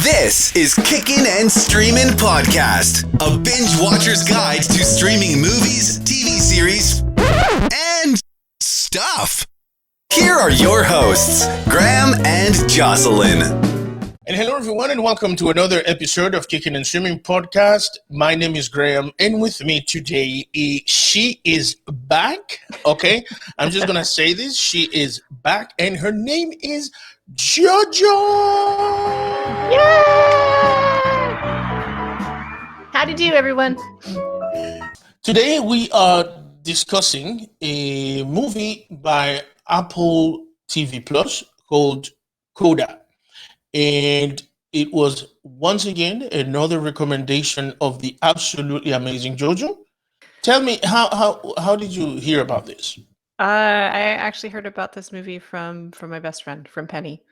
This is Kickin' and Streamin' Podcast, a binge watcher's guide to streaming movies, TV series, and stuff. Here are your hosts, Graham and Jocelyn. And hello, everyone, and welcome to another episode of Kickin' and Streaming Podcast. My name is Graham, and with me today, she is back. Okay, I'm just gonna say this: she is back, and her name is JoJo. How do you do, everyone? Today we are discussing a movie by Apple TV Plus called Coda. And it was once again another recommendation of the absolutely amazing JoJo. Tell me, how did you hear about this? I actually heard about this movie from my best friend, from Penny,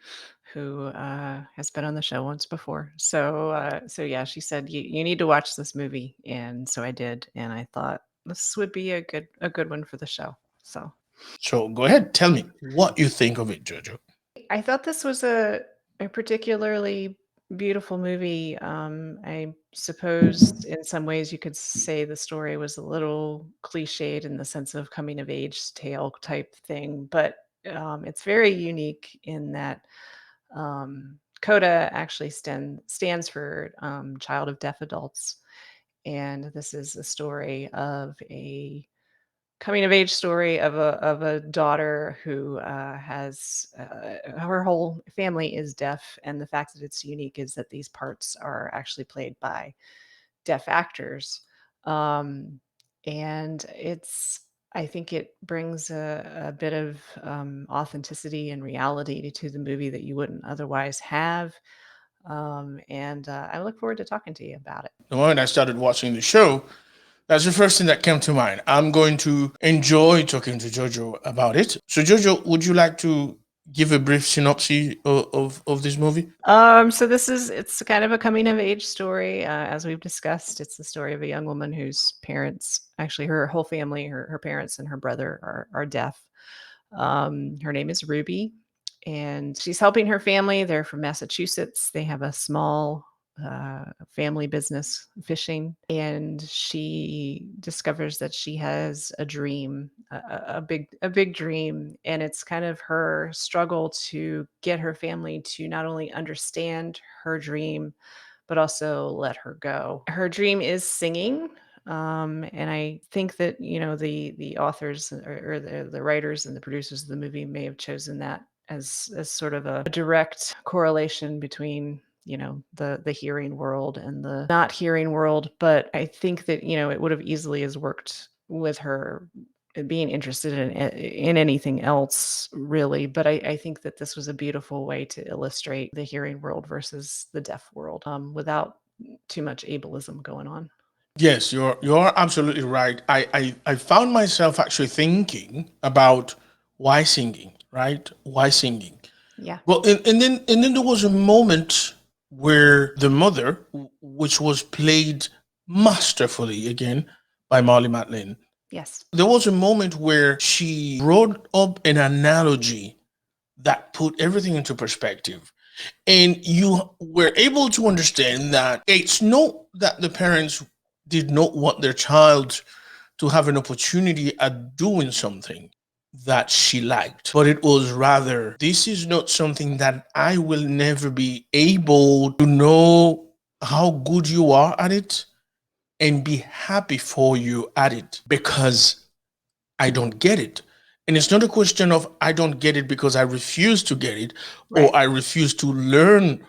who has been on the show once before. So yeah, she said you need to watch this movie, and so I did, and I thought this would be a good one for the show. So go ahead, tell me what you think of it, JoJo. I thought this was a particularly beautiful movie. I suppose in some ways you could say the story was a little cliched in the sense of coming of age tale type thing, but it's very unique in that Coda actually stands for Child of Deaf Adults. And this is a story of a coming of age story of a daughter who has her whole family is deaf, and the fact that it's unique is that these parts are actually played by deaf actors, and I think it brings a bit of authenticity and reality to the movie that you wouldn't otherwise have. And I look forward to talking to you about it. The moment I started watching the show, that's the first thing that came to mind. I'm going to enjoy talking to JoJo about it. So, JoJo, would you like to give a brief synopsis of this movie? So it's kind of a coming of age story. As we've discussed, it's the story of a young woman whose parents, actually her whole family, her parents and her brother are deaf. Her name is Ruby, and she's helping her family. They're from Massachusetts. They have a small family business, fishing, and she discovers that she has a dream, a big dream, and it's kind of her struggle to get her family to not only understand her dream but also let her go. Her dream is singing. And I think that the authors or the writers and the producers of the movie may have chosen that as sort of a direct correlation between the hearing world and the not hearing world. But I think that it would have easily has worked with her being interested in anything else, really. But I think that this was a beautiful way to illustrate the hearing world versus the deaf world, without too much ableism going on. Yes, you're absolutely right. I found myself actually thinking about why singing, right? Why singing? Yeah. Well, and then there was a moment where the mother, which was played masterfully again by Marlee Matlin, Yes. there was a moment where she brought up an analogy that put everything into perspective. And you were able to understand that it's not that the parents did not want their child to have an opportunity at doing something that she liked, but it was rather, this is not something that I will never be able to know how good you are at it and be happy for you at it because I don't get it. And it's not a question of I don't get it because I refuse to get it, Right. or I refuse to learn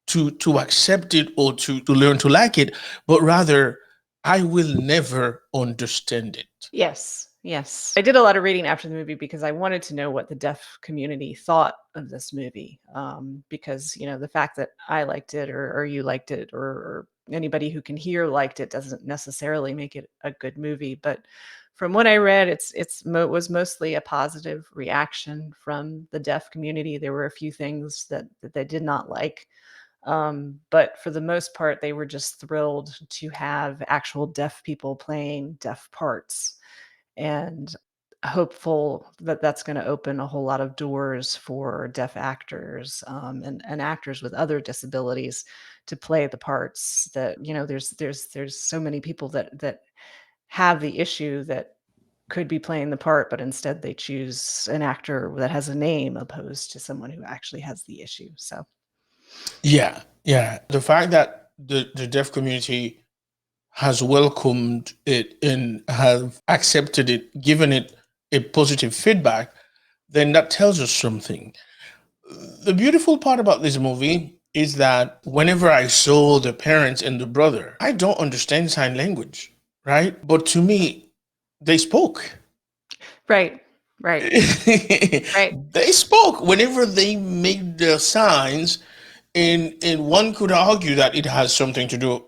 to accept it, or to learn to like it, but rather I will never understand it. Yes. I did a lot of reading after the movie because I wanted to know what the deaf community thought of this movie. Because, the fact that I liked it or you liked it or anybody who can hear liked it doesn't necessarily make it a good movie. But from what I read, was mostly a positive reaction from the deaf community. There were a few things that they did not like. But for the most part, they were just thrilled to have actual deaf people playing deaf parts. And hopeful that that's going to open a whole lot of doors for deaf actors, and actors with other disabilities to play the parts that, there's so many people that have the issue that could be playing the part, but instead they choose an actor that has a name opposed to someone who actually has the issue. So Yeah, yeah. The fact that the deaf community has welcomed it and have accepted it, given it a positive feedback, then that tells us something. The beautiful part about this movie is that whenever I saw the parents and the brother, I don't understand sign language, right? But to me, they spoke. right, right, right. They spoke whenever they made the signs, and one could argue that it has something to do,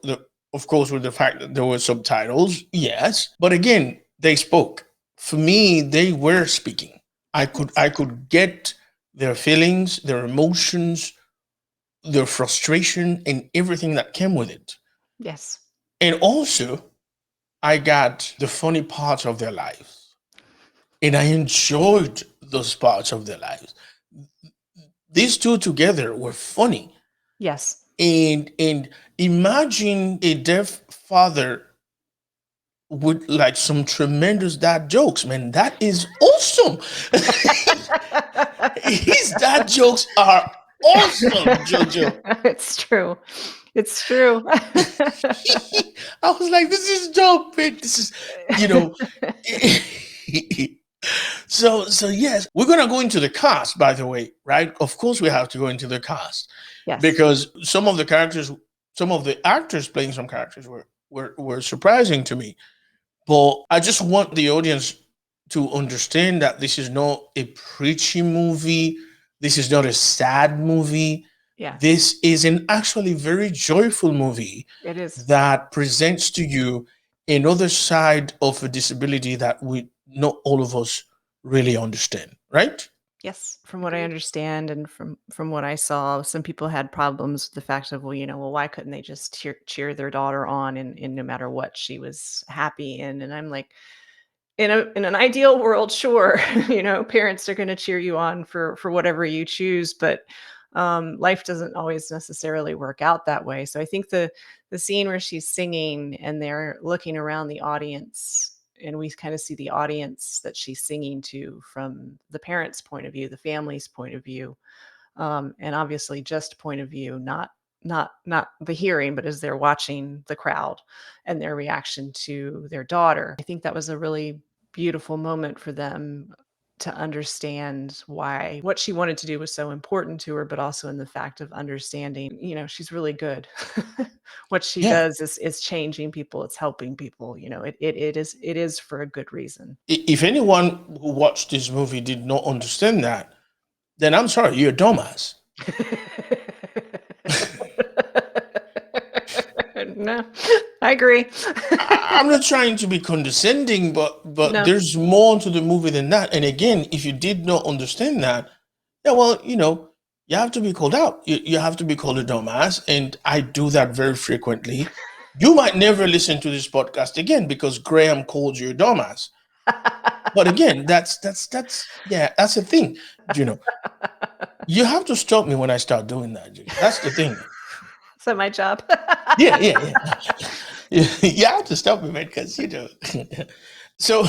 of course, with the fact that there were subtitles. Yes, but again, they spoke. For me, they were speaking. I could get their feelings, their emotions, their frustration, and everything that came with it. Yes. And also, I got the funny parts of their lives, and I enjoyed those parts of their lives. These two together were funny. Yes. And imagine a deaf father with like some tremendous dad jokes, man. That is awesome. His dad jokes are awesome, Jojo. It's true. It's true. I was like, this is dope, man. This is, you know. So yes, we're gonna go into the cast, by the way, right? Of course, we have to go into the cast Yes. because some of the actors playing some characters were surprising to me. But I just want the audience to understand that this is not a preachy movie. This is not a sad movie. Yeah, This is an actually very joyful movie it is. that presents to you another side of a disability that we not all of us really understand, right? Yes, from what I understand and from what I saw, some people had problems with the fact of, well, why couldn't they just cheer their daughter on in no matter what she was happy in? And I'm like, in an ideal world, sure, parents are going to cheer you on for whatever you choose, but life doesn't always necessarily work out that way. So I think the scene where she's singing and they're looking around the audience, and we kind of see the audience that she's singing to from the parents' point of view, the family's point of view, and obviously just point of view, not the hearing, but as they're watching the crowd and their reaction to their daughter. I think that was a really beautiful moment for them to understand why what she wanted to do was so important to her, but also in the fact of understanding, she's really good. What she Yeah. does is changing people, it's helping people, it is for a good reason. If anyone who watched this movie did not understand that, then I'm sorry, you're a dumbass. No, I agree. I'm not trying to be condescending, but No. there's more to the movie than that. And again, if you did not understand that, yeah, well, you have to be called out. You have to be called a dumbass, and I do that very frequently. You might never listen to this podcast again because Graham called you a dumbass. But again, that's the thing. You know, you have to stop me when I start doing that. That's the thing. Is that my job? Yeah. You have to stop me, man, because So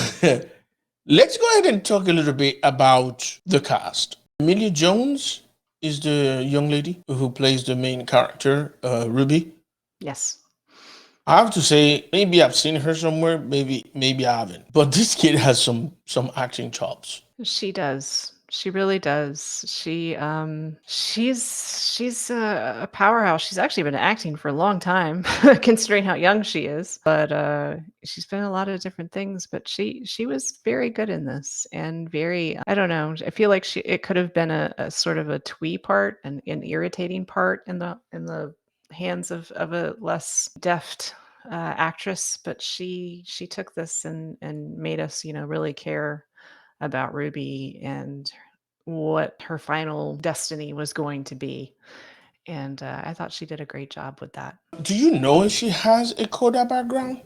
let's go ahead and talk a little bit about the cast. Emilia Jones is the young lady who plays the main character, Ruby. Yes. I have to say, maybe I've seen her somewhere, maybe I haven't. But this kid has some acting chops. She does. She really does. She's a powerhouse. She's actually been acting for a long time, considering how young she is. But she's been in a lot of different things. But she was very good in this, and very, I don't know. I feel like it could have been a sort of a twee part, an irritating part in the hands of a less deft actress. But she took this and made us really care about Ruby and what her final destiny was going to be. And I thought she did a great job with that. Do you know if she has a Coda background?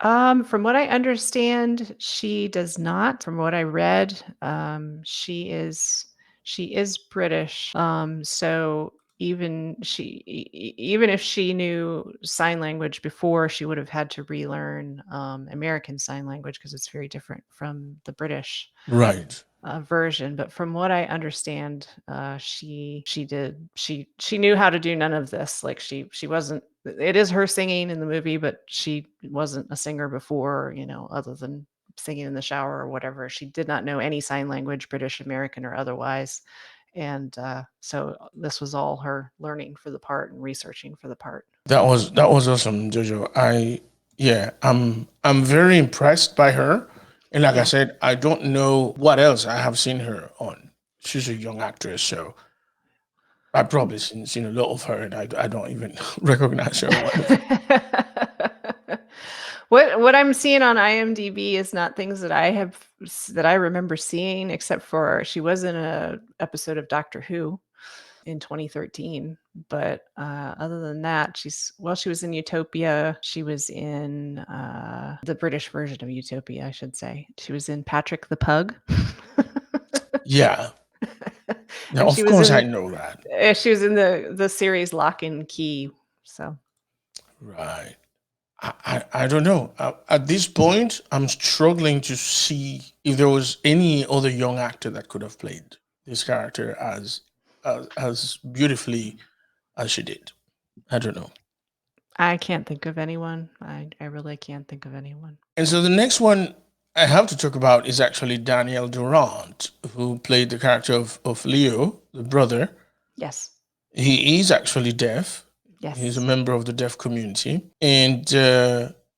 From what I understand, she does not. From what I read, she is British. So even if she knew sign language before, she would have had to relearn American Sign Language because it's very different from the British Right. version. But from what I understand, she knew how to do none of this. Like she wasn't. It is her singing in the movie, but she wasn't a singer before. Other than singing in the shower or whatever. She did not know any sign language, British, American, or otherwise. And so this was all her learning for the part and researching for the part. That was awesome, Jojo. I'm very impressed by her. And like I Yeah. said, I don't know what else I have seen her on. She's a young actress, so I've probably seen a lot of her, and I don't even recognize her. What I'm seeing on IMDb is not things that that I remember seeing, except for she was in a episode of Doctor Who in 2013. But other than that, she was in Utopia. She was in the British version of Utopia, I should say. She was in Patrick the Pug. Yeah. Now, And of course, I know that. she was in the series Lock and Key. So Right. I don't know. At this point, I'm struggling to see if there was any other young actor that could have played this character as beautifully as she did. I don't know. I can't think of anyone. I really can't think of anyone. And so the next one I have to talk about is actually Daniel Durant, who played the character of Leo, the brother. Yes. He is actually deaf. Yes. He's a member of the deaf community, and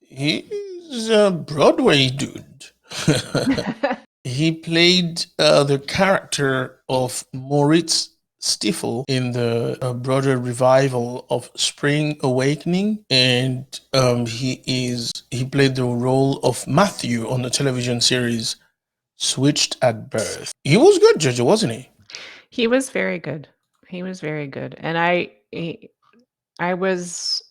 he's a Broadway dude. He played the character of Moritz Stiefel in the Broadway revival of Spring Awakening, and he played the role of Matthew on the television series Switched at Birth. He was good, Jojo, wasn't he? He was very good. He was very good, and I was,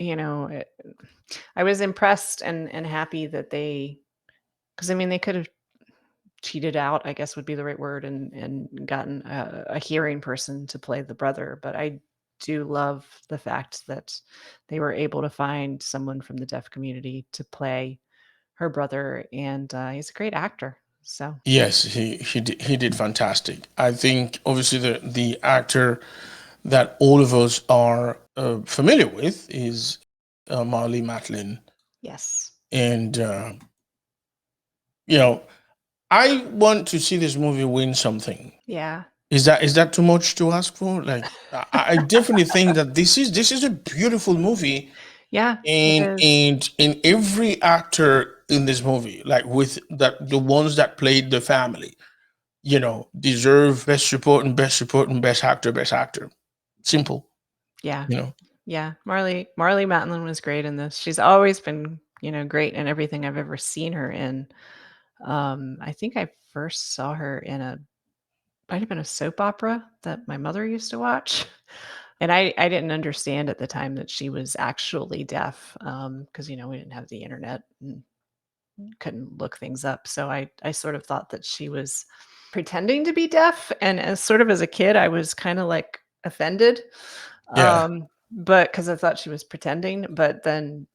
I was impressed and happy that because I mean they could have cheated out, I guess would be the right word, and gotten a hearing person to play the brother. But I do love the fact that they were able to find someone from the deaf community to play her brother, and he's a great actor. So Yes, he did fantastic. I think obviously the actor that all of us are familiar with is Marlee Matlin, yes, and I want to see this movie win something. yeah, Is that too much to ask for? Like, I definitely think that this is a beautiful movie, yeah, and it is. every actor in this movie, like with the ones that played the family, deserve best support and best actor. Simple, Yeah, you know. yeah. Marlee Matlin was great in this. She's always been, great in everything I've ever seen her in. I think I first saw her in might have been a soap opera that my mother used to watch. And I didn't understand at the time that she was actually deaf, because we didn't have the internet and couldn't look things up. So I sort of thought that she was pretending to be deaf, and as a kid, I was kind of like offended. Yeah. But because I thought she was pretending, but then,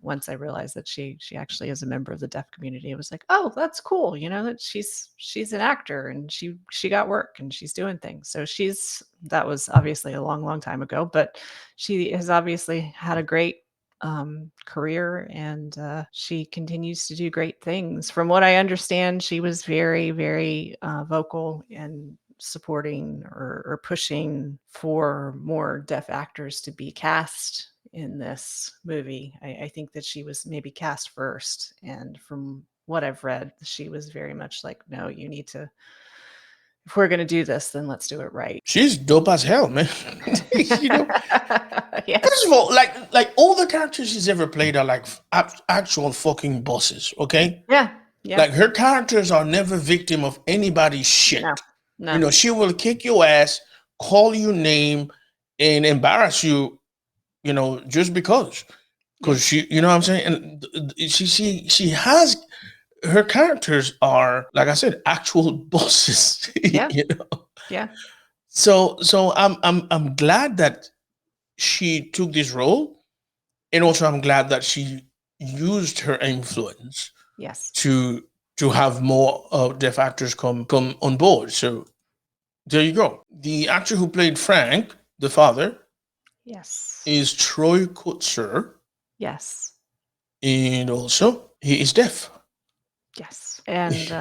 once I realized that she actually is a member of the deaf community, it was like, oh, that's cool, that she's an actor and she got work and she's doing things. So that was obviously a long, long time ago, but she has obviously had a great career, and she continues to do great things. From what I understand, she was very, very vocal and supporting or pushing for more deaf actors to be cast in this movie. I think that she was maybe cast first, and from what I've read, she was very much like, no, you need to, if we're going to do this, then let's do it right. She's dope as hell, man. Yes. First of all, like all the characters she's ever played are like actual fucking bosses, okay? Yeah. Yeah. Like her characters are never victim of anybody's shit. No. She will kick your ass, call you name, and embarrass you, just because. because she, you know what I'm saying, and she has her characters are, like I said, actual bosses. Yeah. You know, Yeah. so I'm glad that she took this role, and also I'm glad that she used her influence Yes. to have more deaf actors come on board. So there you go. The actor who played Frank, the father, Yes. is Troy Kotsur, Yes. and also he is deaf. Yes. And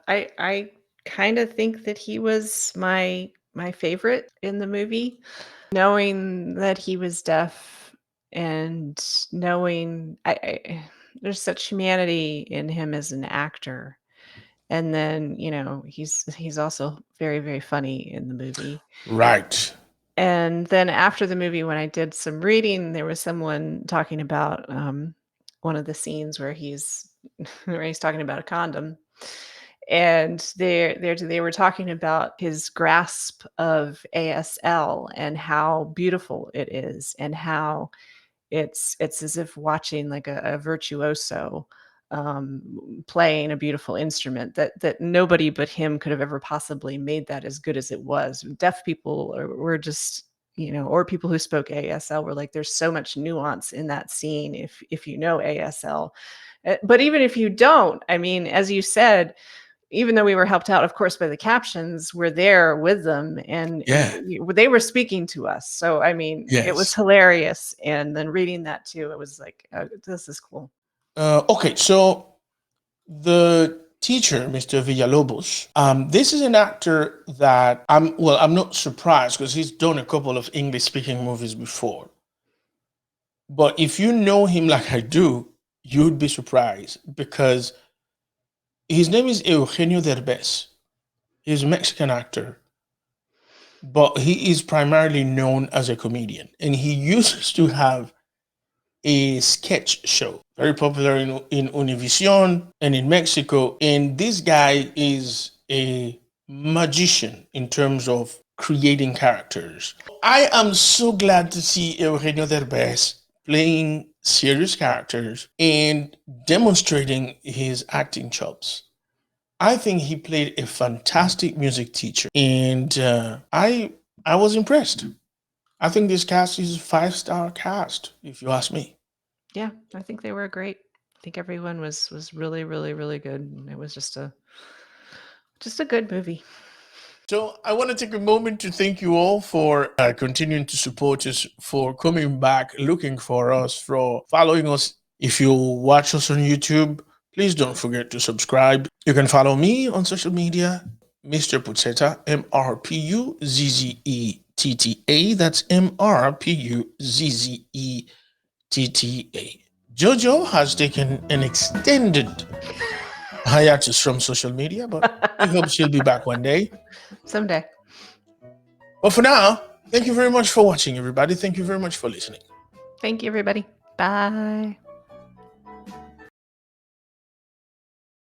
I kind of think that he was my favorite in the movie, knowing that he was deaf and knowing there's such humanity in him as an actor. And then, he's also very, very funny in the movie. Right. And then after the movie, when I did some reading, there was someone talking about one of the scenes where he's where he's talking about a condom, and they were talking about his grasp of ASL and how beautiful it is, and how it's as if watching like a virtuoso playing a beautiful instrument, that nobody but him could have ever possibly made that as good as it was. Deaf people were just, or people who spoke ASL were like, there's so much nuance in that scene if you know ASL. But even if you don't, I mean, as you said, even though we were helped out, of course, by the captions, we're there with them, and Yeah. they were speaking to us. So, I mean, it was Yes. hilarious. And then reading that too, it was like, this is cool. Okay, so the teacher, Mr. Villalobos, this is an actor that I'm not surprised because he's done a couple of English-speaking movies before. But if you know him like I do, you'd be surprised because his name is Eugenio Derbez. He's a Mexican actor, but he is primarily known as a comedian. And he used to have a sketch show, very popular in Univision and in Mexico. And this guy is a magician in terms of creating characters. I am so glad to see Eugenio Derbez playing serious characters and demonstrating his acting chops. I think he played a fantastic music teacher, and I was impressed. I think this cast is a 5-star cast, if you ask me. Yeah, I think they were great. I think everyone was really, really, really good. It was just a good movie. So I want to take a moment to thank you all for continuing to support us, for coming back, looking for us, for following us. If you watch us on YouTube, please don't forget to subscribe. You can follow me on social media, Mr. Puzzetta, MRPUZZETTA. That's MRPUZZETTA. Jojo has taken an extended hiatus from social media, but we hope she'll be back one day. Someday. But for now, thank you very much for watching, everybody. Thank you very much for listening. Thank you, everybody. Bye.